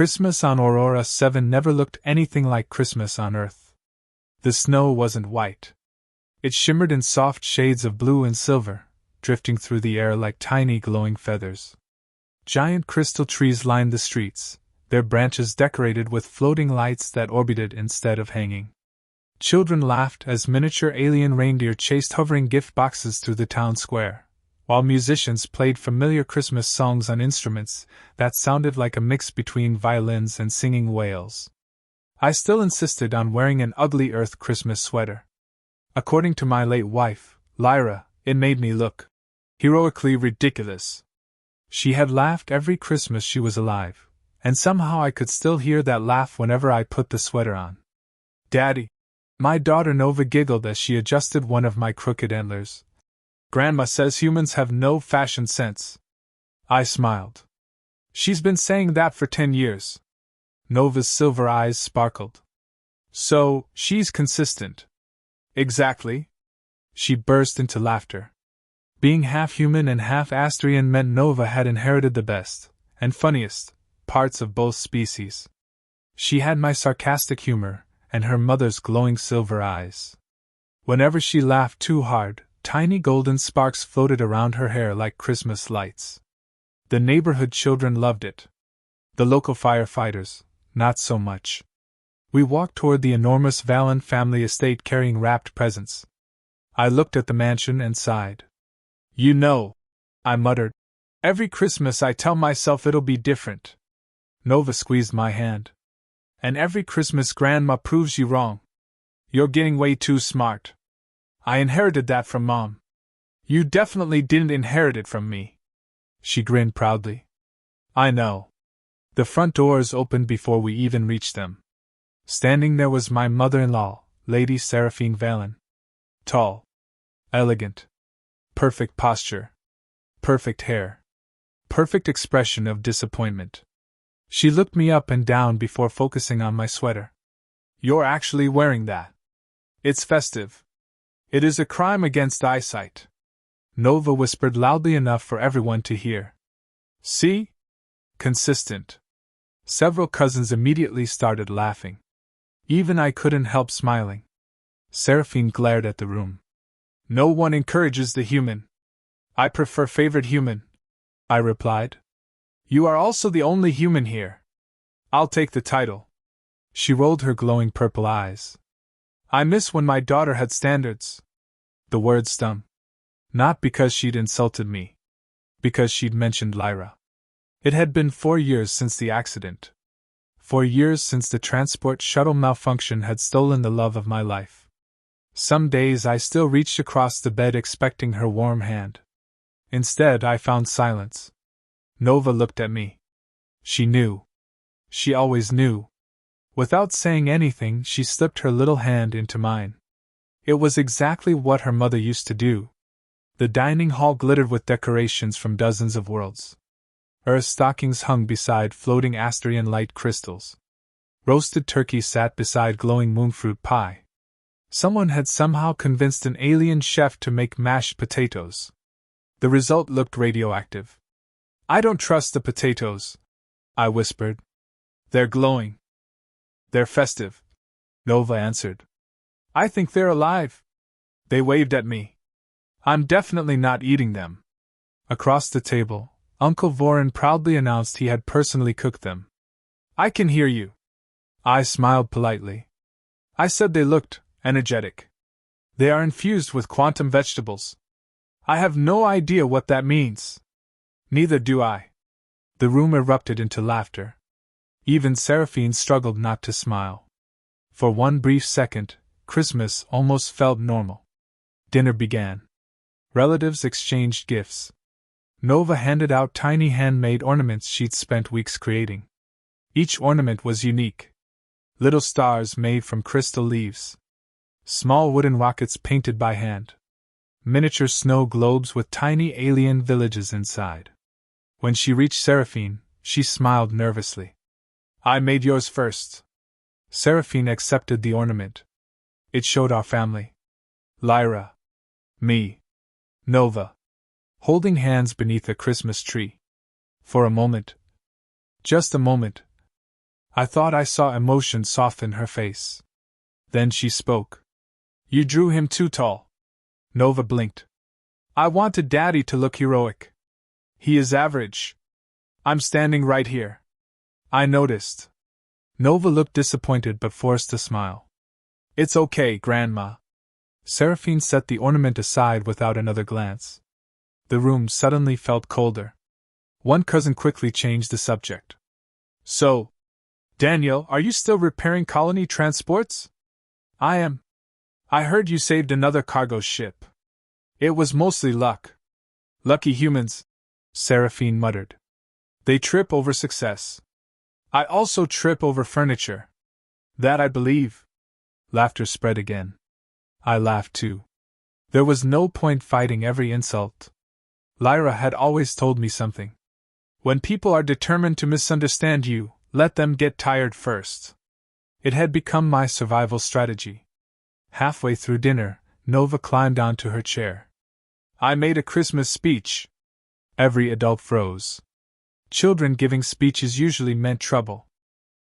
Christmas on Aurora 7 never looked anything like Christmas on Earth. The snow wasn't white. It shimmered in soft shades of blue and silver, drifting through the air like tiny glowing feathers. Giant crystal trees lined the streets, their branches decorated with floating lights that orbited instead of hanging. Children laughed as miniature alien reindeer chased hovering gift boxes through the town square, while musicians played familiar Christmas songs on instruments that sounded like a mix between violins and singing whales. I still insisted on wearing an ugly Earth Christmas sweater. According to my late wife, Lyra, it made me look heroically ridiculous. She had laughed every Christmas she was alive, and somehow I could still hear that laugh whenever I put the sweater on. Daddy! My daughter Nova giggled as she adjusted one of my crooked antlers. Grandma says humans have no fashion sense. I smiled. She's been saying that for 10 years. Nova's silver eyes sparkled. So, she's consistent. Exactly. She burst into laughter. Being half human and half Astrian meant Nova had inherited the best, and funniest, parts of both species. She had my sarcastic humor, and her mother's glowing silver eyes. Whenever she laughed too hard, tiny golden sparks floated around her hair like Christmas lights. The neighborhood children loved it. The local firefighters, not so much. We walked toward the enormous Vallon family estate carrying wrapped presents. I looked at the mansion and sighed. You know, I muttered, every Christmas I tell myself it'll be different. Nova squeezed my hand. And every Christmas Grandma proves you wrong. You're getting way too smart. I inherited that from Mom. You definitely didn't inherit it from me. She grinned proudly. I know. The front doors opened before we even reached them. Standing there was my mother-in-law, Lady Seraphine Vallon. Tall. Elegant. Perfect posture. Perfect hair. Perfect expression of disappointment. She looked me up and down before focusing on my sweater. You're actually wearing that. It's festive. It is a crime against eyesight. Nova whispered loudly enough for everyone to hear. See? Consistent. Several cousins immediately started laughing. Even I couldn't help smiling. Seraphine glared at the room. No one encourages the human. I prefer favored human, I replied. You are also the only human here. I'll take the title. She rolled her glowing purple eyes. I miss when my daughter had standards. The word stung. Not because she'd insulted me. Because she'd mentioned Lyra. It had been 4 years since the accident. 4 years since the transport shuttle malfunction had stolen the love of my life. Some days I still reached across the bed expecting her warm hand. Instead, I found silence. Nova looked at me. She knew. She always knew. Without saying anything, she slipped her little hand into mine. It was exactly what her mother used to do. The dining hall glittered with decorations from dozens of worlds. Earth stockings hung beside floating Astrian light crystals. Roasted turkey sat beside glowing moonfruit pie. Someone had somehow convinced an alien chef to make mashed potatoes. The result looked radioactive. I don't trust the potatoes, I whispered. They're glowing. They're festive, Nova answered. I think they're alive. They waved at me. I'm definitely not eating them. Across the table, Uncle Voron proudly announced he had personally cooked them. I can hear you. I smiled politely. I said they looked energetic. They are infused with quantum vegetables. I have no idea what that means. Neither do I. The room erupted into laughter. Even Seraphine struggled not to smile. For one brief second, Christmas almost felt normal. Dinner began. Relatives exchanged gifts. Nova handed out tiny handmade ornaments she'd spent weeks creating. Each ornament was unique. Little stars made from crystal leaves. Small wooden rockets painted by hand. Miniature snow globes with tiny alien villages inside. When she reached Seraphine, she smiled nervously. I made yours first. Seraphine accepted the ornament. It showed our family. Lyra. Me. Nova. Holding hands beneath a Christmas tree. For a moment. Just a moment. I thought I saw emotion soften her face. Then she spoke. You drew him too tall. Nova blinked. I wanted Daddy to look heroic. He is average. I'm standing right here. I noticed. Nova looked disappointed but forced a smile. It's okay, Grandma. Seraphine set the ornament aside without another glance. The room suddenly felt colder. One cousin quickly changed the subject. So, Daniel, are you still repairing colony transports? I am. I heard you saved another cargo ship. It was mostly luck. Lucky humans, Seraphine muttered. They trip over success. I also trip over furniture. That I believe. Laughter spread again. I laughed too. There was no point fighting every insult. Lyra had always told me something. When people are determined to misunderstand you, let them get tired first. It had become my survival strategy. Halfway through dinner, Nova climbed onto her chair. I made a Christmas speech. Every adult froze. Children giving speeches usually meant trouble.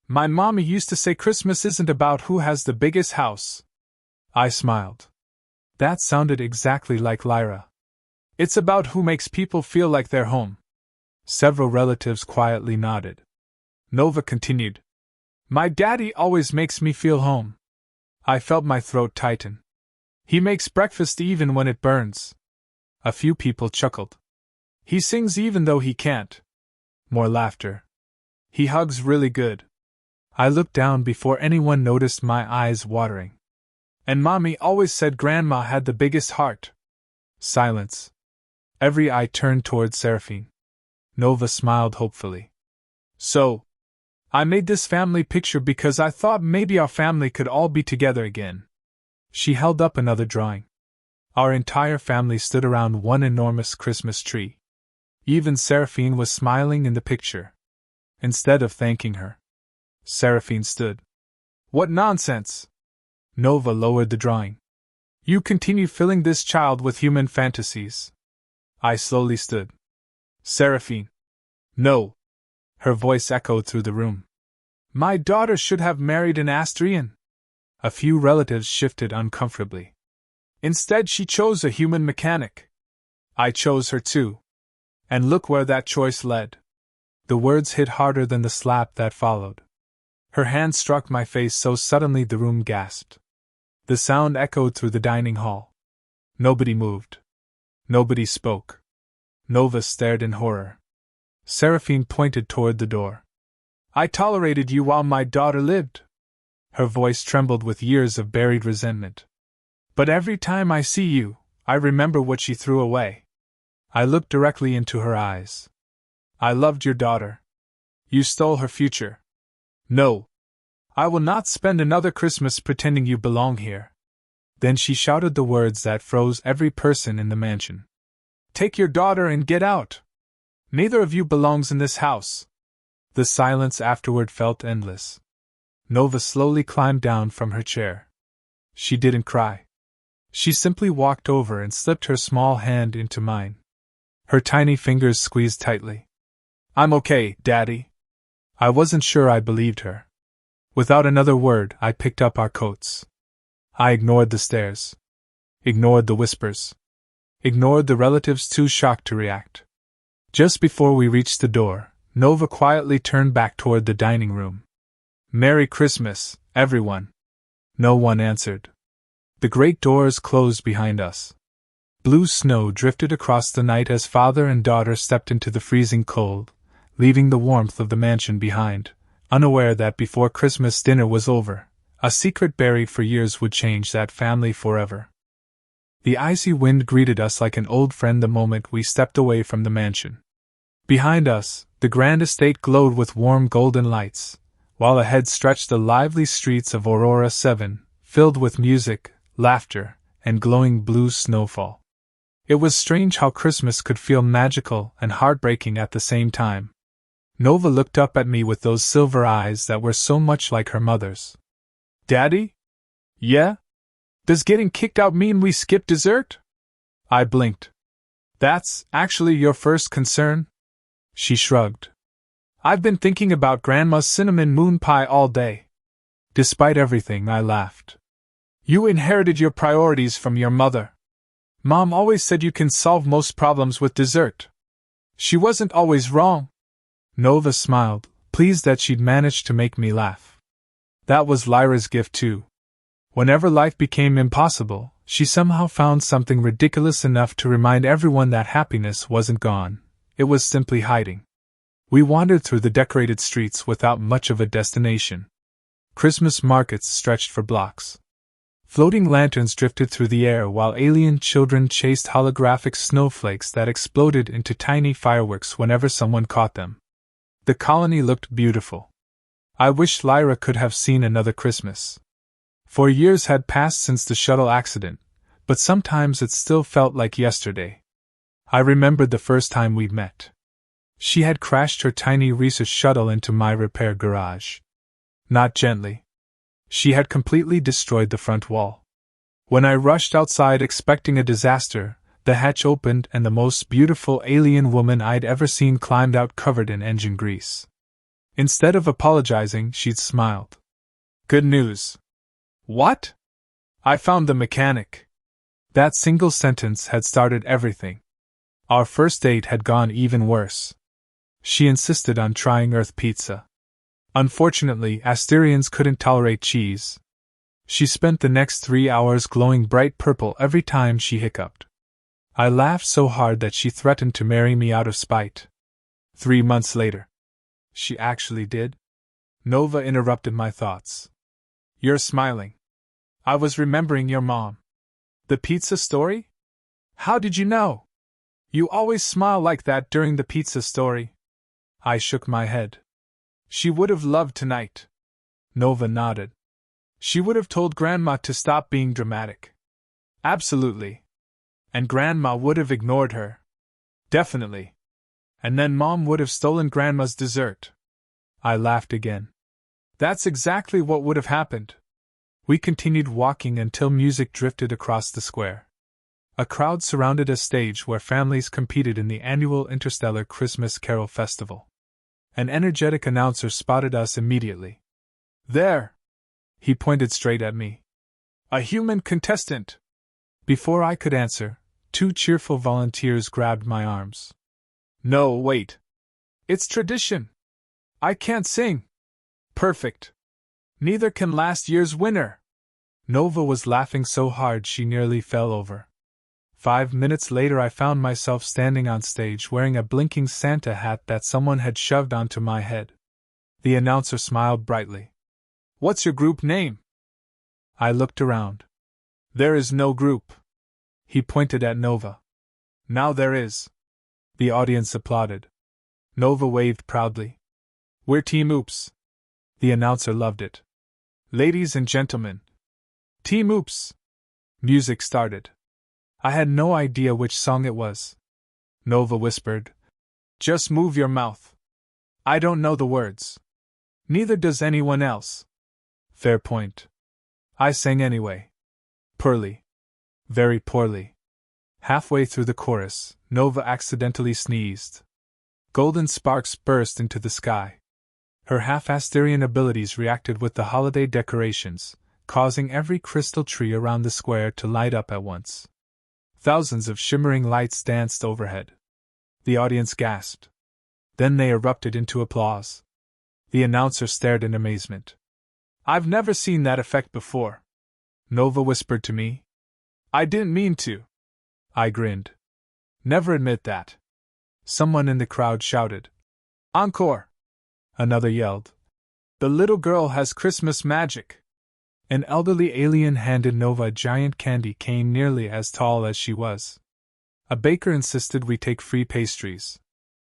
My mommy used to say Christmas isn't about who has the biggest house. I smiled. That sounded exactly like Lyra. It's about who makes people feel like they're home. Several relatives quietly nodded. Nova continued. My daddy always makes me feel home. I felt my throat tighten. He makes breakfast even when it burns. A few people chuckled. He sings even though he can't. More laughter. He hugs really good. I looked down before anyone noticed my eyes watering. And Mommy always said Grandma had the biggest heart. Silence. Every eye turned toward Seraphine. Nova smiled hopefully. So, I made this family picture because I thought maybe our family could all be together again. She held up another drawing. Our entire family stood around one enormous Christmas tree. Even Seraphine was smiling in the picture. Instead of thanking her, Seraphine stood. What nonsense! Nova lowered the drawing. You continue filling this child with human fantasies. I slowly stood. Seraphine. No. Her voice echoed through the room. My daughter should have married an Astrian. A few relatives shifted uncomfortably. Instead, she chose a human mechanic. I chose her too. And look where that choice led. The words hit harder than the slap that followed. Her hand struck my face so suddenly the room gasped. The sound echoed through the dining hall. Nobody moved. Nobody spoke. Nova stared in horror. Seraphine pointed toward the door. I tolerated you while my daughter lived. Her voice trembled with years of buried resentment. But every time I see you, I remember what she threw away. I looked directly into her eyes. I loved your daughter. You stole her future. No. I will not spend another Christmas pretending you belong here. Then she shouted the words that froze every person in the mansion. Take your daughter and get out. Neither of you belongs in this house. The silence afterward felt endless. Nova slowly climbed down from her chair. She didn't cry. She simply walked over and slipped her small hand into mine. Her tiny fingers squeezed tightly. I'm okay, Daddy. I wasn't sure I believed her. Without another word, I picked up our coats. I ignored the stares. Ignored the whispers. Ignored the relatives too shocked to react. Just before we reached the door, Nova quietly turned back toward the dining room. Merry Christmas, everyone. No one answered. The great doors closed behind us. Blue snow drifted across the night as father and daughter stepped into the freezing cold, leaving the warmth of the mansion behind, unaware that before Christmas dinner was over, a secret buried for years would change that family forever. The icy wind greeted us like an old friend the moment we stepped away from the mansion. Behind us, the grand estate glowed with warm golden lights, while ahead stretched the lively streets of Aurora 7, filled with music, laughter, and glowing blue snowfall. It was strange how Christmas could feel magical and heartbreaking at the same time. Nova looked up at me with those silver eyes that were so much like her mother's. Daddy? Yeah? Does getting kicked out mean we skip dessert? I blinked. That's actually your first concern? She shrugged. I've been thinking about Grandma's cinnamon moon pie all day. Despite everything, I laughed. You inherited your priorities from your mother. Mom always said you can solve most problems with dessert. She wasn't always wrong. Nova smiled, pleased that she'd managed to make me laugh. That was Lyra's gift too. Whenever life became impossible, she somehow found something ridiculous enough to remind everyone that happiness wasn't gone, it was simply hiding. We wandered through the decorated streets without much of a destination. Christmas markets stretched for blocks. Floating lanterns drifted through the air while alien children chased holographic snowflakes that exploded into tiny fireworks whenever someone caught them. The colony looked beautiful. I wished Lyra could have seen another Christmas. 4 years had passed since the shuttle accident, but sometimes it still felt like yesterday. I remembered the first time we'd met. She had crashed her tiny research shuttle into my repair garage. Not gently. She had completely destroyed the front wall. When I rushed outside expecting a disaster, the hatch opened and the most beautiful alien woman I'd ever seen climbed out covered in engine grease. Instead of apologizing, she'd smiled. Good news. What? I found the mechanic. That single sentence had started everything. Our first date had gone even worse. She insisted on trying Earth pizza. Unfortunately, Asterians couldn't tolerate cheese. She spent the next 3 hours glowing bright purple every time she hiccuped. I laughed so hard that she threatened to marry me out of spite. 3 months later. She actually did? Nova interrupted my thoughts. You're smiling. I was remembering your mom. The pizza story? How did you know? You always smile like that during the pizza story. I shook my head. She would have loved tonight. Nova nodded. She would have told Grandma to stop being dramatic. Absolutely. And Grandma would have ignored her. Definitely. And then Mom would have stolen Grandma's dessert. I laughed again. That's exactly what would have happened. We continued walking until music drifted across the square. A crowd surrounded a stage where families competed in the annual Interstellar Christmas Carol Festival. An energetic announcer spotted us immediately. There! He pointed straight at me. A human contestant! Before I could answer, 2 cheerful volunteers grabbed my arms. No, wait. It's tradition. I can't sing. Perfect. Neither can last year's winner. Nova was laughing so hard she nearly fell over. 5 minutes later I found myself standing on stage wearing a blinking Santa hat that someone had shoved onto my head. The announcer smiled brightly. What's your group name? I looked around. There is no group. He pointed at Nova. Now there is. The audience applauded. Nova waved proudly. We're Team Oops. The announcer loved it. Ladies and gentlemen. Team Oops. Music started. I had no idea which song it was. Nova whispered. Just move your mouth. I don't know the words. Neither does anyone else. Fair point. I sang anyway. Poorly. Very poorly. Halfway through the chorus, Nova accidentally sneezed. Golden sparks burst into the sky. Her half-Asterian abilities reacted with the holiday decorations, causing every crystal tree around the square to light up at once. Thousands of shimmering lights danced overhead. The audience gasped. Then they erupted into applause. The announcer stared in amazement. I've never seen that effect before. Nova whispered to me. I didn't mean to. I grinned. Never admit that. Someone in the crowd shouted. Encore! Another yelled. The little girl has Christmas magic. An elderly alien handed Nova a giant candy cane nearly as tall as she was. A baker insisted we take free pastries.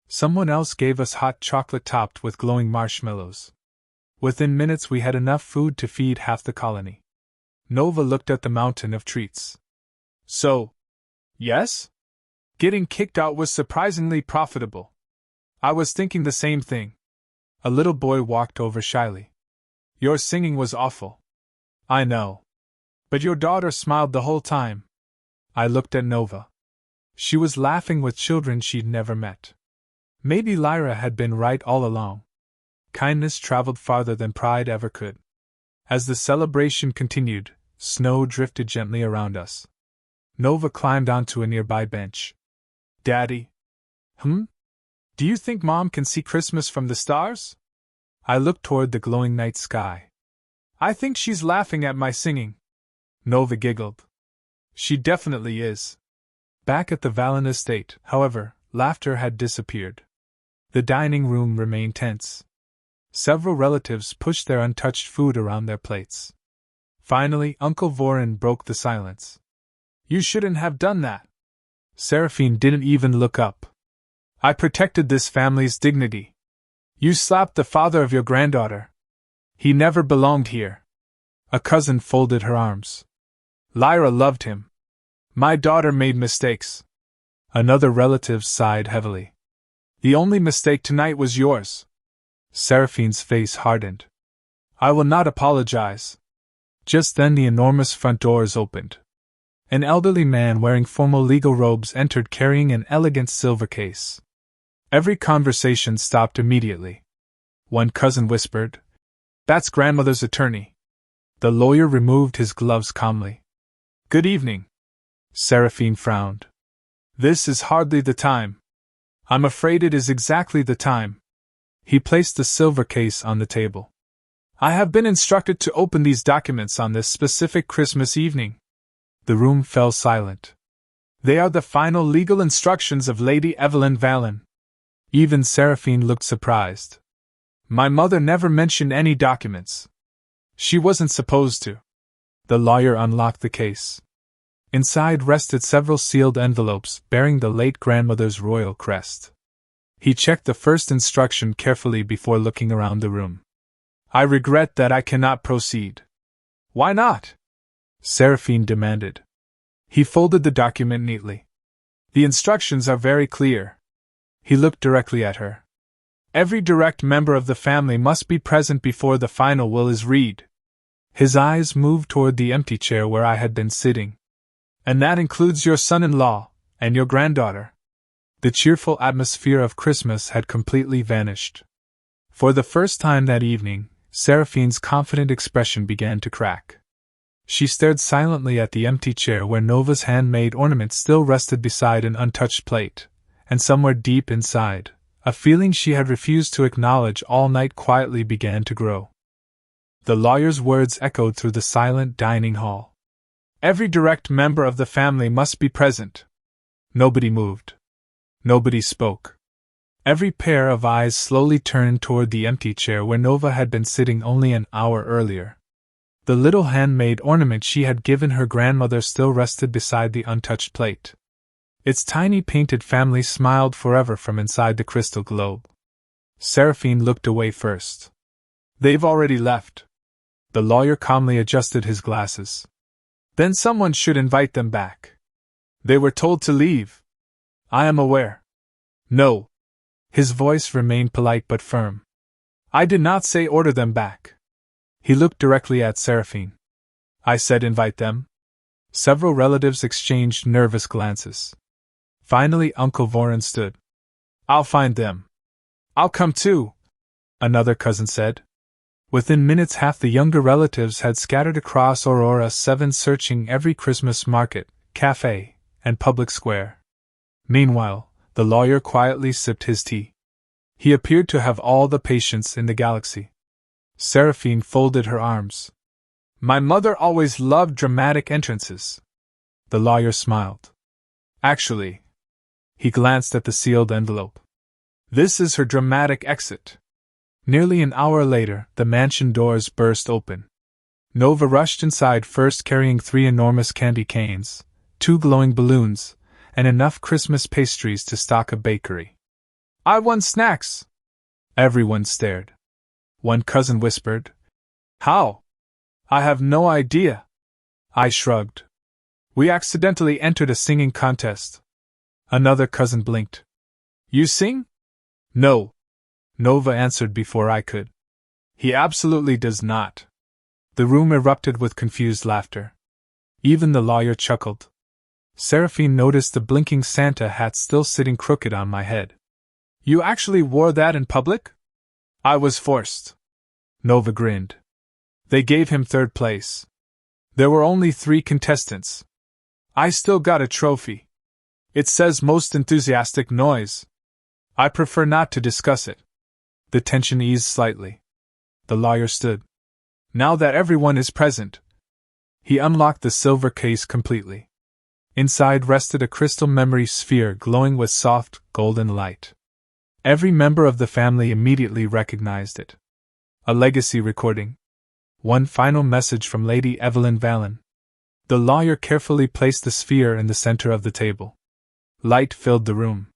Someone else gave us hot chocolate topped with glowing marshmallows. Within minutes we had enough food to feed half the colony. Nova looked at the mountain of treats. So, yes? Getting kicked out was surprisingly profitable. I was thinking the same thing. A little boy walked over shyly. Your singing was awful. I know. But your daughter smiled the whole time. I looked at Nova. She was laughing with children she'd never met. Maybe Lyra had been right all along. Kindness traveled farther than pride ever could. As the celebration continued, snow drifted gently around us. Nova climbed onto a nearby bench. Daddy? Do you think Mom can see Christmas from the stars? I looked toward the glowing night sky. I think she's laughing at my singing. Nova giggled. She definitely is. Back at the Vallon estate, however, laughter had disappeared. The dining room remained tense. Several relatives pushed their untouched food around their plates. Finally, Uncle Voren broke the silence. You shouldn't have done that. Seraphine didn't even look up. I protected this family's dignity. You slapped the father of your granddaughter. He never belonged here. A cousin folded her arms. Lyra loved him. My daughter made mistakes. Another relative sighed heavily. The only mistake tonight was yours. Seraphine's face hardened. I will not apologize. Just then the enormous front doors opened. An elderly man wearing formal legal robes entered carrying an elegant silver case. Every conversation stopped immediately. One cousin whispered, "That's grandmother's attorney." The lawyer removed his gloves calmly. "Good evening." Seraphine frowned. "This is hardly the time." "I'm afraid it is exactly the time." He placed the silver case on the table. "I have been instructed to open these documents on this specific Christmas evening." The room fell silent. "They are the final legal instructions of Lady Evelyn Vallon." Even Seraphine looked surprised. "My mother never mentioned any documents. She wasn't supposed to." The lawyer unlocked the case. Inside rested several sealed envelopes bearing the late grandmother's royal crest. He checked the first instruction carefully before looking around the room. "I regret that I cannot proceed." "Why not?" Seraphine demanded. He folded the document neatly. "The instructions are very clear." He looked directly at her. "Every direct member of the family must be present before the final will is read." His eyes moved toward the empty chair where I had been sitting. "And that includes your son-in-law, and your granddaughter." The cheerful atmosphere of Christmas had completely vanished. For the first time that evening, Seraphine's confident expression began to crack. She stared silently at the empty chair where Nova's handmade ornament still rested beside an untouched plate, and somewhere deep inside, a feeling she had refused to acknowledge all night quietly began to grow. The lawyer's words echoed through the silent dining hall. "Every direct member of the family must be present." Nobody moved. Nobody spoke. Every pair of eyes slowly turned toward the empty chair where Nova had been sitting only an hour earlier. The little handmade ornament she had given her grandmother still rested beside the untouched plate. Its tiny painted family smiled forever from inside the crystal globe. Seraphine looked away first. "They've already left." The lawyer calmly adjusted his glasses. "Then someone should invite them back." "They were told to leave." "I am aware." "No." His voice remained polite but firm. "I did not say order them back." He looked directly at Seraphine. "I said invite them." Several relatives exchanged nervous glances. Finally, Uncle Voren stood. "I'll find them." "I'll come too," another cousin said. Within minutes, half the younger relatives had scattered across Aurora 7, searching every Christmas market, cafe, and public square. Meanwhile, the lawyer quietly sipped his tea. He appeared to have all the patience in the galaxy. Seraphine folded her arms. "My mother always loved dramatic entrances." The lawyer smiled. "Actually," he glanced at the sealed envelope, "this is her dramatic exit." Nearly an hour later, the mansion doors burst open. Nova rushed inside, first carrying 3 enormous candy canes, 2 glowing balloons, and enough Christmas pastries to stock a bakery. "I won snacks!" Everyone stared. One cousin whispered, "How?" "I have no idea." I shrugged. "We accidentally entered a singing contest." Another cousin blinked. "You sing?" "No," Nova answered before I could. "He absolutely does not." The room erupted with confused laughter. Even the lawyer chuckled. Seraphine noticed the blinking Santa hat still sitting crooked on my head. You actually wore that in public? I was forced. Nova grinned. They gave him third place. There were only 3 contestants. I still got a trophy. It says most enthusiastic noise. I prefer not to discuss it. The tension eased slightly. The lawyer stood. Now that everyone is present. He unlocked the silver case completely. Inside rested a crystal memory sphere glowing with soft, golden light. Every member of the family immediately recognized it. A legacy recording. One final message from Lady Evelyn Valen. The lawyer carefully placed the sphere in the center of the table. Light filled the room.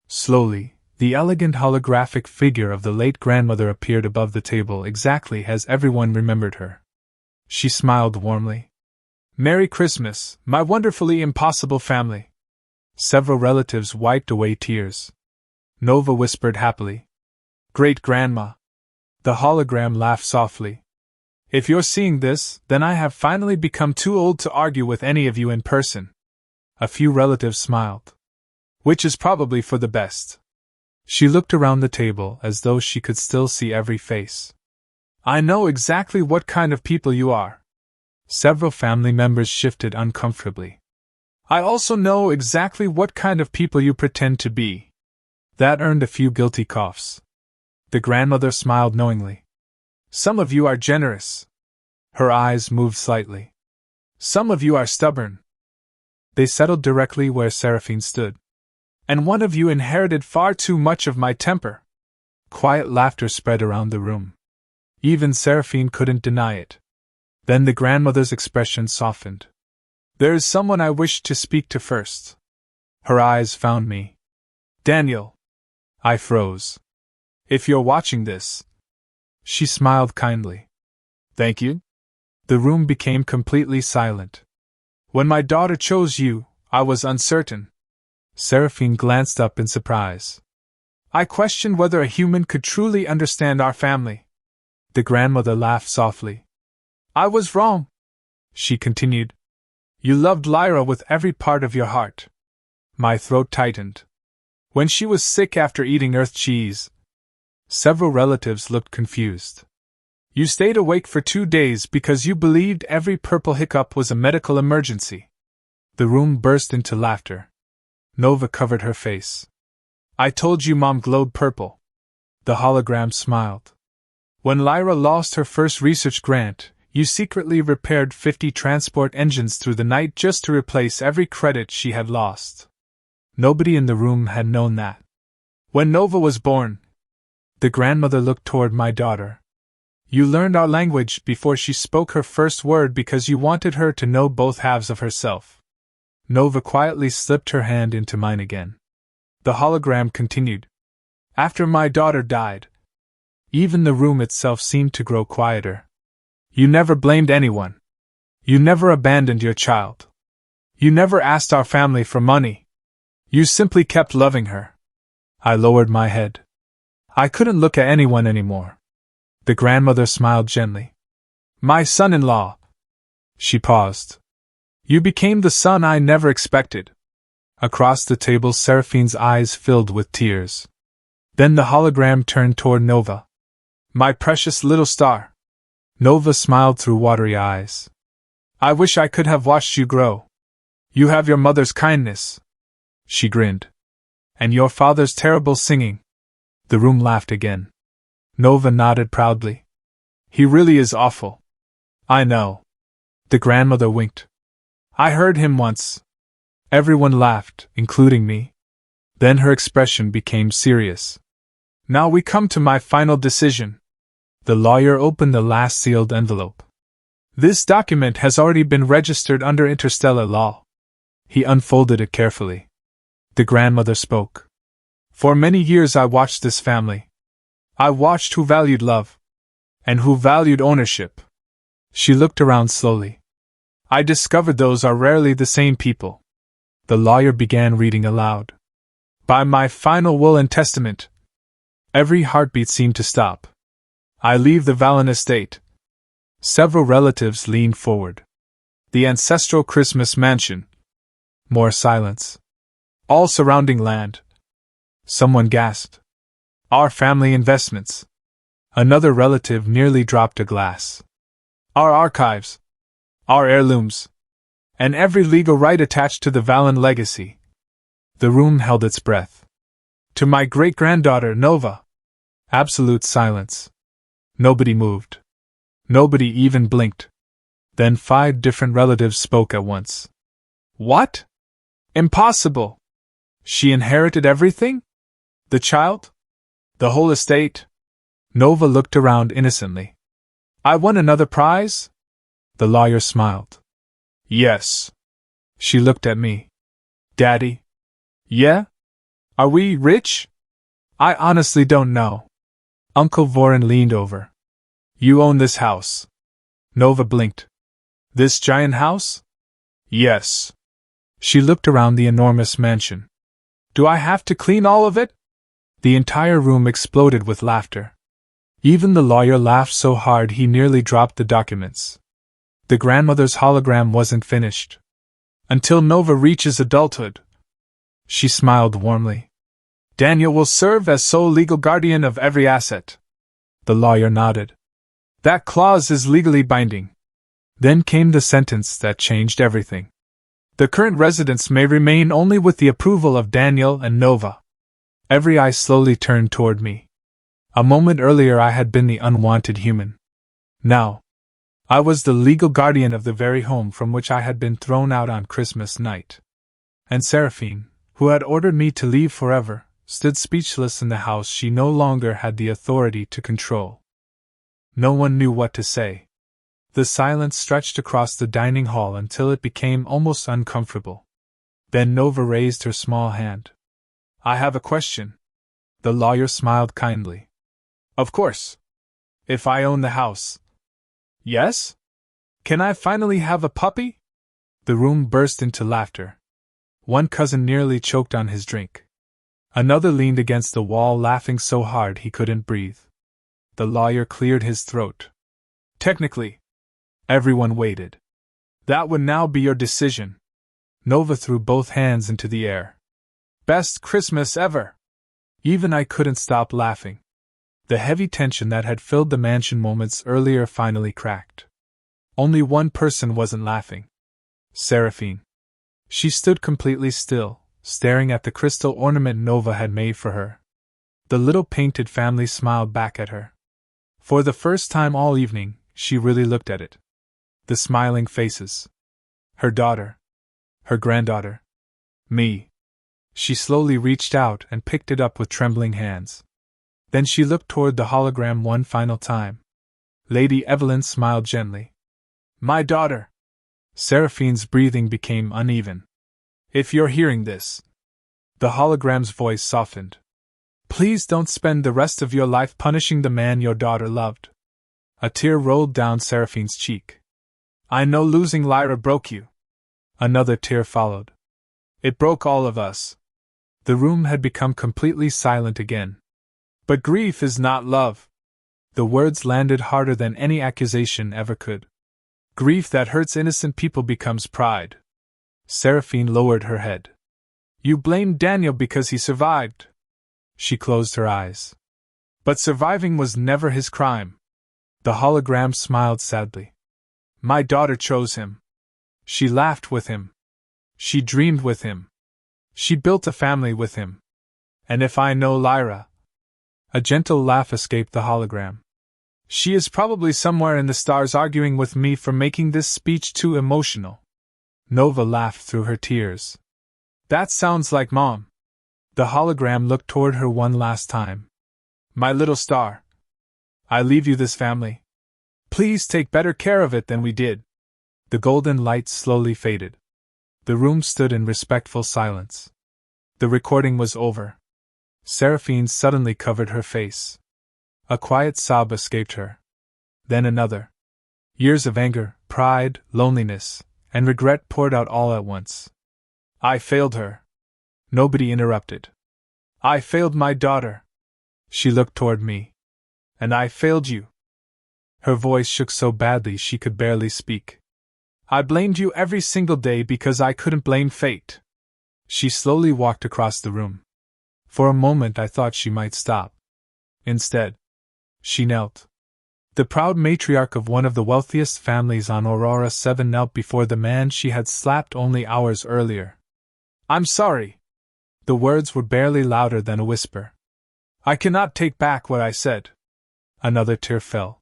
Slowly, the elegant holographic figure of the late grandmother appeared above the table exactly as everyone remembered her. She smiled warmly. Merry Christmas, my wonderfully impossible family. Several relatives wiped away tears. Nova whispered happily. Great-grandma. The hologram laughed softly. If you're seeing this, then I have finally become too old to argue with any of you in person. A few relatives smiled. Which is probably for the best. She looked around the table as though she could still see every face. I know exactly what kind of people you are. Several family members shifted uncomfortably. I also know exactly what kind of people you pretend to be. That earned a few guilty coughs. The grandmother smiled knowingly. Some of you are generous. Her eyes moved slightly. Some of you are stubborn. They settled directly where Seraphine stood. And one of you inherited far too much of my temper. Quiet laughter spread around the room. Even Seraphine couldn't deny it. Then the grandmother's expression softened. There is someone I wish to speak to first. Her eyes found me. Daniel. I froze. If you're watching this. She smiled kindly. Thank you. The room became completely silent. When my daughter chose you, I was uncertain. Seraphine glanced up in surprise. I questioned whether a human could truly understand our family. The grandmother laughed softly. I was wrong, she continued. You loved Lyra with every part of your heart. My throat tightened. When she was sick after eating earth cheese. Several relatives looked confused. You stayed awake for 2 days because you believed every purple hiccup was a medical emergency. The room burst into laughter. Nova covered her face. I told you Mom glowed purple. The hologram smiled. When Lyra lost her first research grant, you secretly repaired 50 transport engines through the night just to replace every credit she had lost. Nobody in the room had known that. When Nova was born, the grandmother looked toward my daughter. You learned our language before she spoke her first word because you wanted her to know both halves of herself. Nova quietly slipped her hand into mine again. The hologram continued. After my daughter died, even the room itself seemed to grow quieter. You never blamed anyone. You never abandoned your child. You never asked our family for money. You simply kept loving her. I lowered my head. I couldn't look at anyone anymore. The grandmother smiled gently. My son-in-law. She paused. You became the son I never expected. Across the table, Seraphine's eyes filled with tears. Then the hologram turned toward Nova. My precious little star. Nova smiled through watery eyes. I wish I could have watched you grow. You have your mother's kindness. She grinned. And your father's terrible singing. The room laughed again. Nova nodded proudly. He really is awful. I know. The grandmother winked. I heard him once. Everyone laughed, including me. Then her expression became serious. Now we come to my final decision. The lawyer opened the last sealed envelope. This document has already been registered under interstellar law. He unfolded it carefully. The grandmother spoke. For many years I watched this family. I watched who valued love. And who valued ownership. She looked around slowly. I discovered those are rarely the same people. The lawyer began reading aloud. By my final will and testament. Every heartbeat seemed to stop. I leave the Valen estate. Several relatives leaned forward. The ancestral Christmas mansion. More silence. All surrounding land. Someone gasped. Our family investments. Another relative nearly dropped a glass. Our archives. Our heirlooms. And every legal right attached to the Vallon legacy. The room held its breath. To my great-granddaughter, Nova. Absolute silence. Nobody moved. Nobody even blinked. Then 5 different relatives spoke at once. What? Impossible! She inherited everything? The child? The whole estate? Nova looked around innocently. I won another prize? The lawyer smiled. Yes. She looked at me. Daddy? Yeah? Are we rich? I honestly don't know. Uncle Voren leaned over. You own this house. Nova blinked. This giant house? Yes. She looked around the enormous mansion. Do I have to clean all of it? The entire room exploded with laughter. Even the lawyer laughed so hard he nearly dropped the documents. The grandmother's hologram wasn't finished. Until Nova reaches adulthood. She smiled warmly. Daniel will serve as sole legal guardian of every asset. The lawyer nodded. That clause is legally binding. Then came the sentence that changed everything. The current residents may remain only with the approval of Daniel and Nova. Every eye slowly turned toward me. A moment earlier I had been the unwanted human. Now, I was the legal guardian of the very home from which I had been thrown out on Christmas night. And Seraphine, who had ordered me to leave forever, stood speechless in the house she no longer had the authority to control. No one knew what to say. The silence stretched across the dining hall until it became almost uncomfortable. Then Nova raised her small hand. I have a question. The lawyer smiled kindly. Of course. If I own the house. Yes? Can I finally have a puppy? The room burst into laughter. One cousin nearly choked on his drink. Another leaned against the wall laughing so hard he couldn't breathe. The lawyer cleared his throat. Technically. Everyone waited. That would now be your decision. Nova threw both hands into the air. Best Christmas ever! Even I couldn't stop laughing. The heavy tension that had filled the mansion moments earlier finally cracked. Only one person wasn't laughing. Seraphine. She stood completely still, staring at the crystal ornament Nova had made for her. The little painted family smiled back at her. For the first time all evening, she really looked at it. The smiling faces. Her daughter. Her granddaughter. Me. She slowly reached out and picked it up with trembling hands. Then she looked toward the hologram one final time. Lady Evelyn smiled gently. My daughter. Seraphine's breathing became uneven. If you're hearing this. The hologram's voice softened. Please don't spend the rest of your life punishing the man your daughter loved. A tear rolled down Seraphine's cheek. I know losing Lyra broke you. Another tear followed. It broke all of us. The room had become completely silent again. But grief is not love. The words landed harder than any accusation ever could. Grief that hurts innocent people becomes pride. Seraphine lowered her head. You blamed Daniel because he survived. She closed her eyes. But surviving was never his crime. The hologram smiled sadly. My daughter chose him. She laughed with him. She dreamed with him. She built a family with him. And if I know Lyra... A gentle laugh escaped the hologram. She is probably somewhere in the stars arguing with me for making this speech too emotional. Nova laughed through her tears. That sounds like Mom. The hologram looked toward her one last time. My little star. I leave you this family. Please take better care of it than we did. The golden light slowly faded. The room stood in respectful silence. The recording was over. Seraphine suddenly covered her face. A quiet sob escaped her. Then another. Years of anger, pride, loneliness, and regret poured out all at once. I failed her. Nobody interrupted. I failed my daughter. She looked toward me. And I failed you. Her voice shook so badly she could barely speak. I blamed you every single day because I couldn't blame fate. She slowly walked across the room. For a moment I thought she might stop. Instead, she knelt. The proud matriarch of one of the wealthiest families on Aurora 7 knelt before the man she had slapped only hours earlier. "I'm sorry." The words were barely louder than a whisper. "I cannot take back what I said." Another tear fell.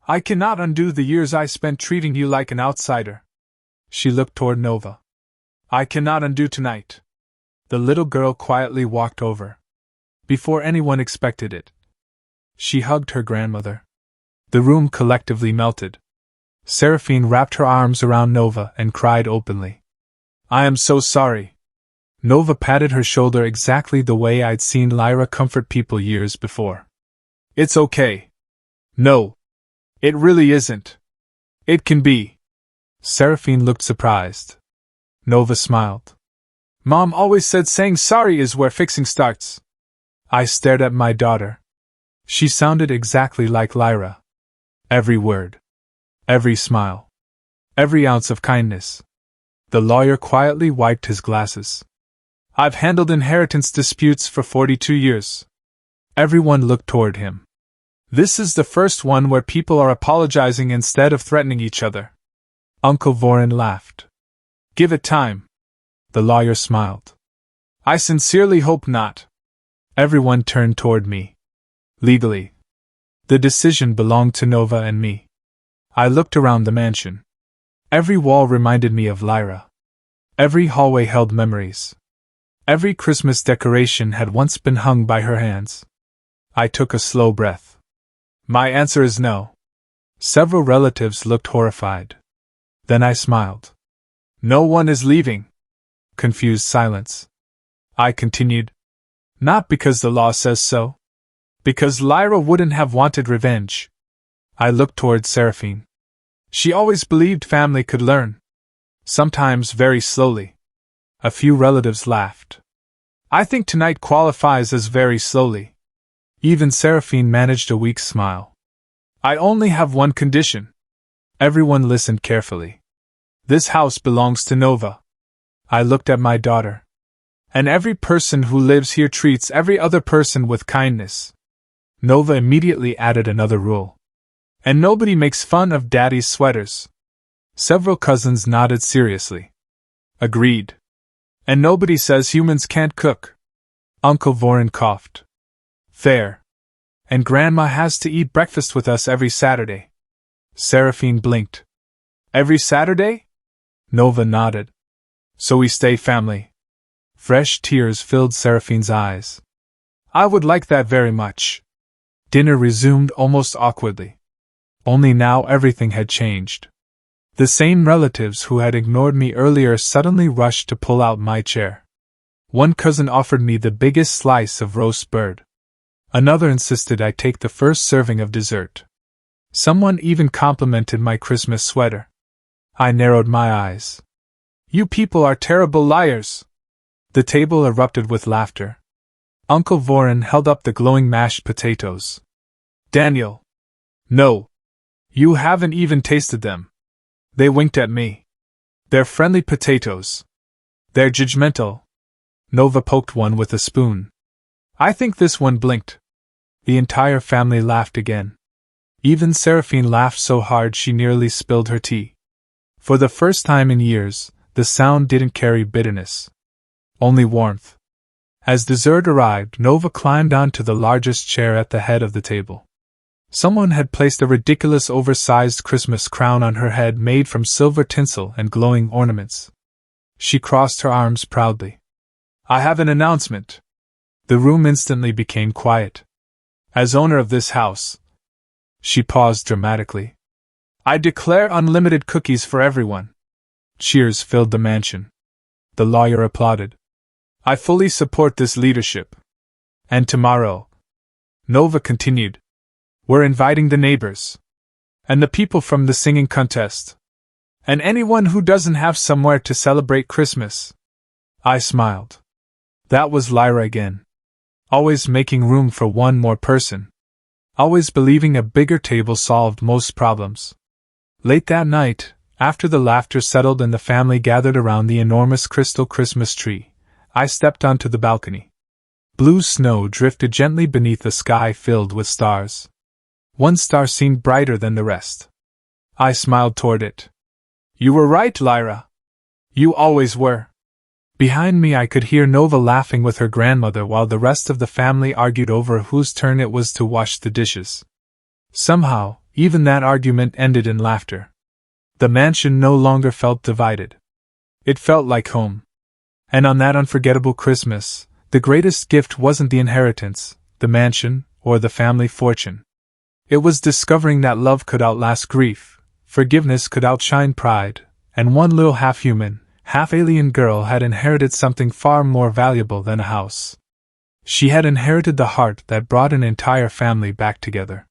"I cannot undo the years I spent treating you like an outsider." She looked toward Nova. "I cannot undo tonight." The little girl quietly walked over. Before anyone expected it, she hugged her grandmother. The room collectively melted. Seraphine wrapped her arms around Nova and cried openly. "I am so sorry." Nova patted her shoulder exactly the way I'd seen Lyra comfort people years before. "It's okay." "No. It really isn't. It can be." Seraphine looked surprised. Nova smiled. "Mom always said saying sorry is where fixing starts." I stared at my daughter. She sounded exactly like Lyra. Every word. Every smile. Every ounce of kindness. The lawyer quietly wiped his glasses. "I've handled inheritance disputes for 42 years. Everyone looked toward him. This is the first one where people are apologizing instead of threatening each other." Uncle Voren laughed. "Give it time." The lawyer smiled. "I sincerely hope not." Everyone turned toward me. Legally, the decision belonged to Nova and me. I looked around the mansion. Every wall reminded me of Lyra. Every hallway held memories. Every Christmas decoration had once been hung by her hands. I took a slow breath. "My answer is no." Several relatives looked horrified. Then I smiled. "No one is leaving." Confused silence. I continued. "Not because the law says so. Because Lyra wouldn't have wanted revenge." I looked toward Seraphine. "She always believed family could learn. Sometimes very slowly." A few relatives laughed. "I think tonight qualifies as very slowly." Even Seraphine managed a weak smile. "I only have one condition." Everyone listened carefully. "This house belongs to Nova." I looked at my daughter. "And every person who lives here treats every other person with kindness." Nova immediately added another rule. "And nobody makes fun of Daddy's sweaters." Several cousins nodded seriously. "Agreed." "And nobody says humans can't cook." Uncle Voren coughed. "Fair." "And Grandma has to eat breakfast with us every Saturday." Seraphine blinked. "Every Saturday?" Nova nodded. "So we stay family." Fresh tears filled Seraphine's eyes. "I would like that very much." Dinner resumed almost awkwardly. Only now everything had changed. The same relatives who had ignored me earlier suddenly rushed to pull out my chair. One cousin offered me the biggest slice of roast bird. Another insisted I take the first serving of dessert. Someone even complimented my Christmas sweater. I narrowed my eyes. "You people are terrible liars!" The table erupted with laughter. Uncle Voren held up the glowing mashed potatoes. "Daniel! No! You haven't even tasted them." They winked at me. "They're friendly potatoes. They're judgmental." Nova poked one with a spoon. "I think this one blinked." The entire family laughed again. Even Seraphine laughed so hard she nearly spilled her tea. For the first time in years, the sound didn't carry bitterness. Only warmth. As dessert arrived, Nova climbed onto the largest chair at the head of the table. Someone had placed a ridiculous oversized Christmas crown on her head made from silver tinsel and glowing ornaments. She crossed her arms proudly. "I have an announcement." The room instantly became quiet. "As owner of this house," she paused dramatically, "I declare unlimited cookies for everyone." Cheers filled the mansion. The lawyer applauded. "I fully support this leadership." "And tomorrow," Nova continued, "we're inviting the neighbors. And the people from the singing contest. And anyone who doesn't have somewhere to celebrate Christmas." I smiled. That was Lyra again. Always making room for one more person. Always believing a bigger table solved most problems. Late that night, after the laughter settled and the family gathered around the enormous crystal Christmas tree, I stepped onto the balcony. Blue snow drifted gently beneath a sky filled with stars. One star seemed brighter than the rest. I smiled toward it. You were right, Lyra. You always were. Behind me I could hear Nova laughing with her grandmother while the rest of the family argued over whose turn it was to wash the dishes. Somehow, even that argument ended in laughter. The mansion no longer felt divided. It felt like home. And on that unforgettable Christmas, the greatest gift wasn't the inheritance, the mansion, or the family fortune. It was discovering that love could outlast grief, forgiveness could outshine pride, and one little half-human, half-alien girl had inherited something far more valuable than a house. She had inherited the heart that brought an entire family back together.